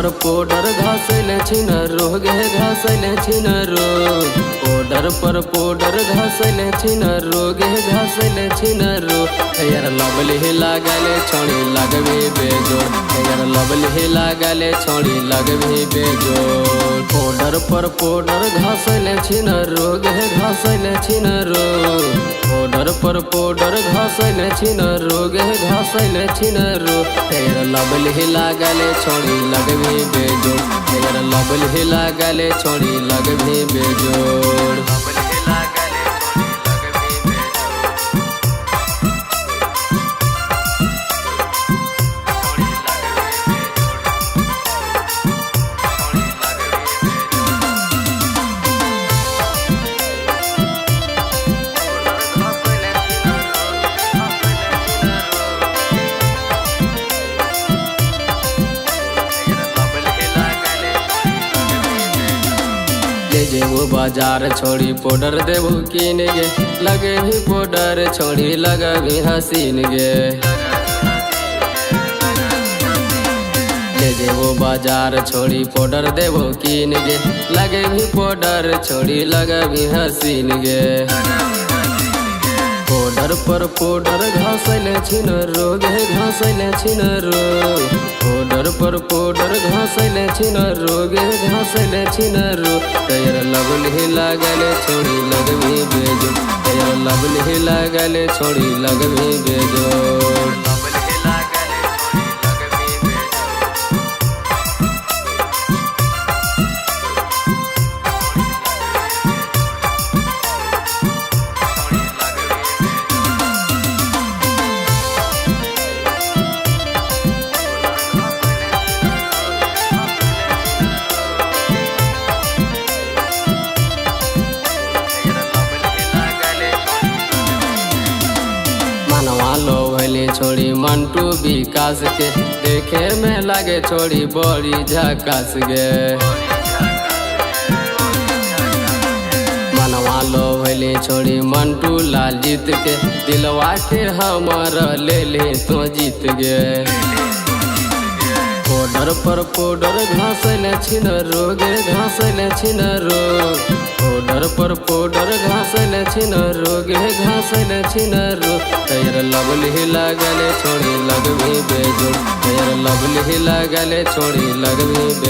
पर पाउडर घासले छिनरो गे घासले छिनरो पाउडर पर पाउडर घासले छिनरो गे घासले छिनरो यार लवली ही लागले छोड़ी लगबे बेजोड़ यार लवली ही लागले छोड़ी लगबे बेजोड़ पाउडर पर पाउडर घासले छिनरो गे घासले छिनरो पाउडर पर पाउडर घासले छिनरो गे घासले छिनरो यार लवली ही लागले छोड़ी लगबे बेजोड़ यार लवली ही लागले छोड़ी लगबे बेजोड़ जेबो बाजार छोड़ी पाउडर देबो कीन गे लगे भी पाउडर छोड़ी लगबी हसीन गे ले जेबो बाजार छोड़ी पाउडर देबो कीन गे लगे भी पाउडर छोड़ी लगबी हसीन गे पाउडर पर पाउडर घासले छिनरो गे घासले छिनरो पाउडर पर पाउडर घासले छिनरो गे घासले छिनरो यार लवली ही लागले छोड़ी लगबे बेजोड़ यार लवली ही लागले छोड़ी लगबे बेजोड़ लो भले छोड़ी मंटू विकास के देखे में लगे छोड़ी बड़ी झकास गे मनवा लो भले छोड़ी मंटू लाल जीत के दिलवा के हमारा ले ले तो जीत गे पाउडर पर पाउडर घासले छिनरो गे घासले छिनरो पाउडर पर पाउडर घासले छिनरो गे घासले छिनरो यार लवली ही लागले छोड़ी लगबे बेजोड़ यार लवली ही लागले छोड़ी लगबे